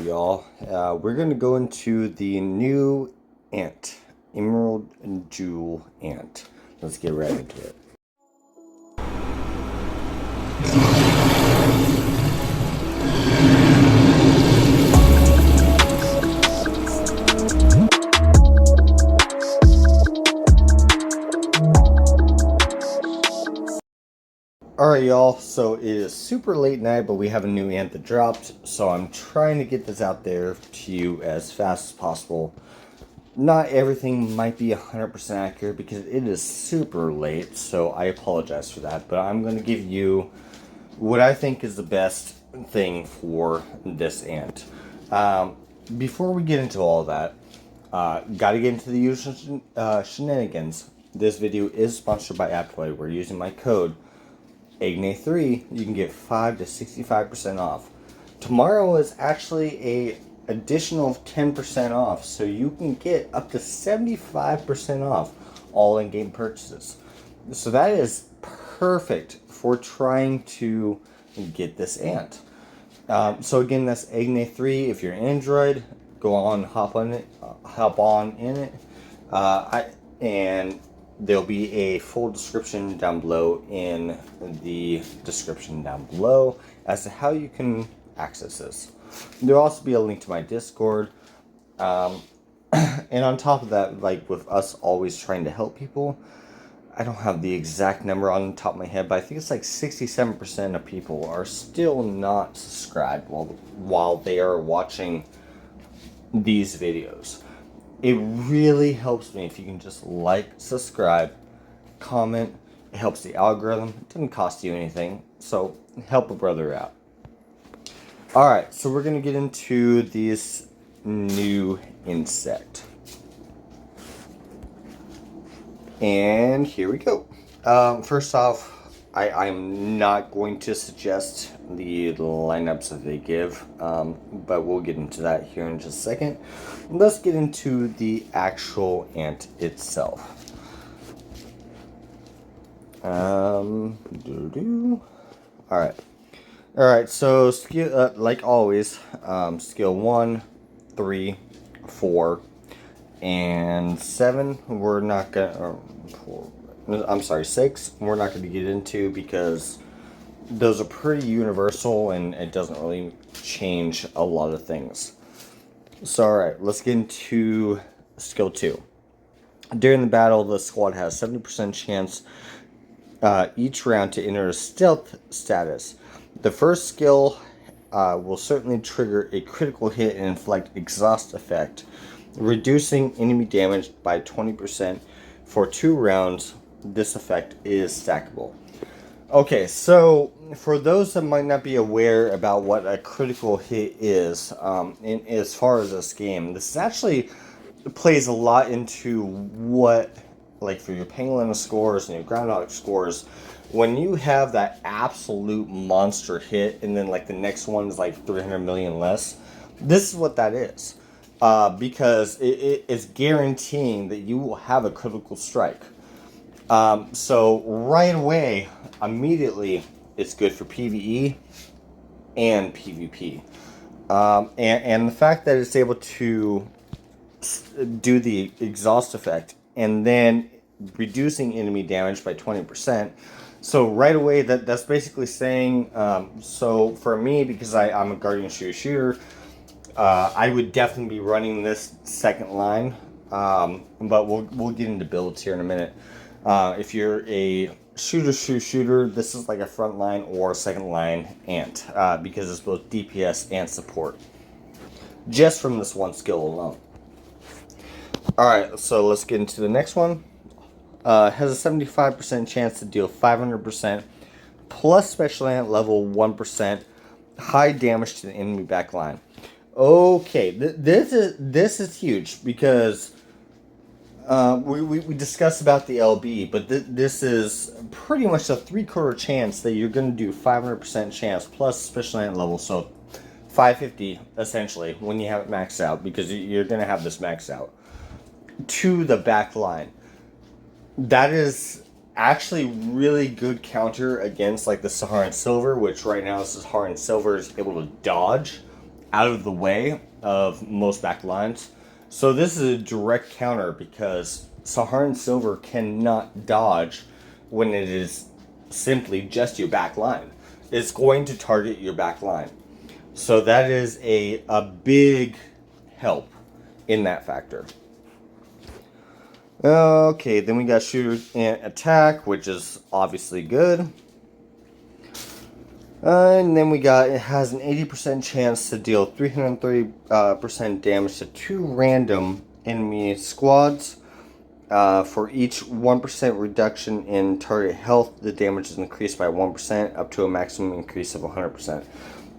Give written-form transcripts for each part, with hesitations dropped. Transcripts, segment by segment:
y'all. We're going to go into the new ant, Emerald and Jewel ant. Let's get right into it. Alright y'all, so it is super late night, but we have a new ant that dropped, so I'm trying to get this out there to you as fast as possible. Not everything might be 100% accurate because it is super late, so I apologize for that, but I'm going to give you what I think is the best thing for this ant. Before we get into all that, gotta get into the usual shenanigans. This video is sponsored by UPTO. We're using my code Ignite3, you can get 5 to 65% off. Tomorrow is actually a additional 10% off, so you can get up to 75% off all in-game purchases. So that is perfect for trying to get this ant. So again, that's Ignite3. If you're Android, go on, hop on in it, and there'll be a full description down below in the description down below as to how you can access this. There'll also be a link to my Discord. And on top of that, like with us always trying to help people, I don't have the exact number on the top of my head, but I think it's like 67% of people are still not subscribed while they are watching these videos. It really helps me if you can just like, subscribe, comment. It helps the algorithm. It doesn't cost you anything. So help a brother out. Alright, so we're going to get into this new insect. And here we go. First off, I'm not going to suggest the lineups that they give, but we'll get into that here in just a second. Let's get into the actual ant itself. Alright, so skill, like always, skill 1, 3, 4, and 7, we're not gonna, I'm sorry, 6, we're not going to get into because those are pretty universal and it doesn't really change a lot of things. So alright, let's get into skill 2. During the battle, the squad has 70% chance each round to enter a stealth status. The first skill will certainly trigger a critical hit and inflict exhaust effect, reducing enemy damage by 20% for 2 rounds. This effect is stackable. Okay, so for those that might not be aware about what a critical hit is, as far as this game, this actually plays a lot into what, like for your pangolin scores and your groundhog scores, when you have that absolute monster hit and then like the next one is like 300 million less, this is what that is. Because it is guaranteeing that you will have a critical strike. So right away, immediately, it's good for PvE and PvP. And the fact that it's able to do the exhaust effect and then reducing enemy damage by 20%. So right away, that's basically saying, so for me, because I'm a guardian shooter, I would definitely be running this second line, but we'll get into builds here in a minute. If you're a shooter, this is like a front line or second line ant, because it's both DPS and support, just from this one skill alone. Alright, so let's get into the next one. Has a 75% chance to deal 500% plus special ant level 1% high damage to the enemy backline. Okay, this is huge because we discussed about the LB, but this is pretty much a 3/4 chance that you're going to do 500% chance plus special ant level, so 550 essentially when you have it maxed out, because you're going to have this maxed out to the back line. That is actually really good counter against like the Saharan Silver, which right now Saharan Silver is able to dodge out of the way of most back lines. So this is a direct counter because Saharan Silver cannot dodge when it is simply just your back line. It's going to target your back line. So that is a big help in that factor. Okay, then we got shooter and attack, which is obviously good. And then we got, it has an 80% chance to deal 330% damage to 2 random enemy squads. For each 1% reduction in target health, the damage is increased by 1% up to a maximum increase of 100%.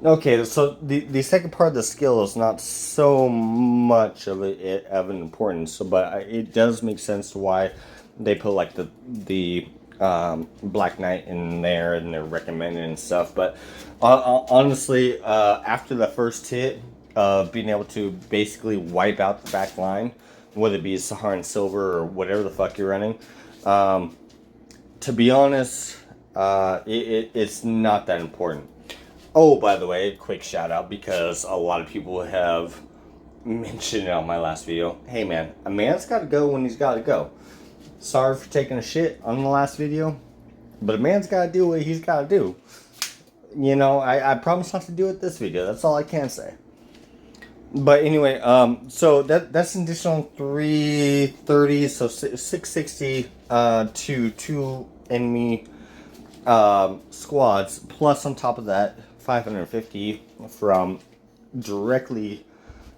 Okay, so the second part of the skill is not so much of an importance, but it does make sense to why they put like the Black Knight in there and they're recommended and stuff. But honestly, after the first hit, being able to basically wipe out the back line, whether it be Saharan Silver or whatever the fuck you're running, to be honest, it's not that important. Oh, by the way, quick shout out, because a lot of people have mentioned it on my last video. Hey man, a man's got to go when he's got to go. Sorry for taking a shit on the last video, but a man's got to do what he's got to do. You know, I promise not to do it this video. That's all I can say. But anyway, so that's an additional 330, so 660 to 2 enemy squads, plus on top of that 550 from directly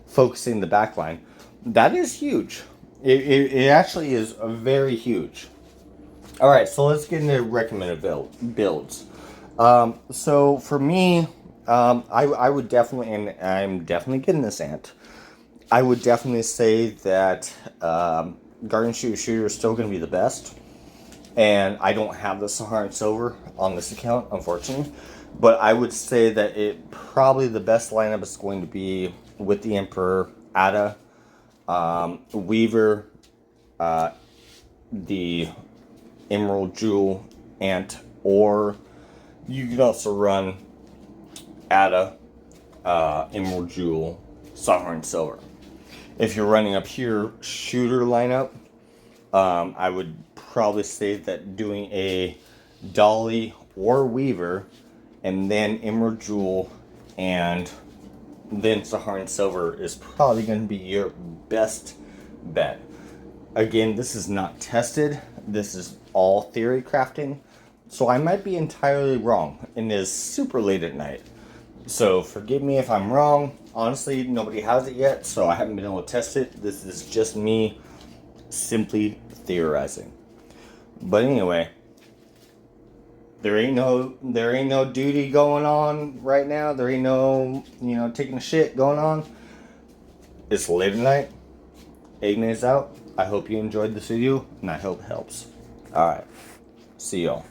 focusing the backline. That is huge. It actually is very huge. Alright, so let's get into recommended builds. So for me, I would definitely, and I'm definitely getting this ant, I would definitely say that Guardian Shooter is still going to be the best. And I don't have the Saharan Silver on this account, unfortunately. But I would say that it probably the best lineup is going to be with the Emperor, Ada, Weaver, the Emerald Jewel, Ant, or you could also run Ada, Emerald Jewel, Saharan Silver. If you're running a pure shooter lineup, I would probably say that doing a Dolly or Weaver, and then Emerald Jewel, and then Saharan Silver is probably going to be your best bet. Again, this is not tested. This is all theory crafting. So I might be entirely wrong, and it is super late at night. So forgive me if I'm wrong. Honestly, nobody has it yet, so I haven't been able to test it. This is just me simply theorizing. But anyway, there ain't no duty going on right now. There ain't no, taking a shit going on. It's late at night. Ignate's out. I hope you enjoyed this video, and I hope it helps. Alright. See y'all.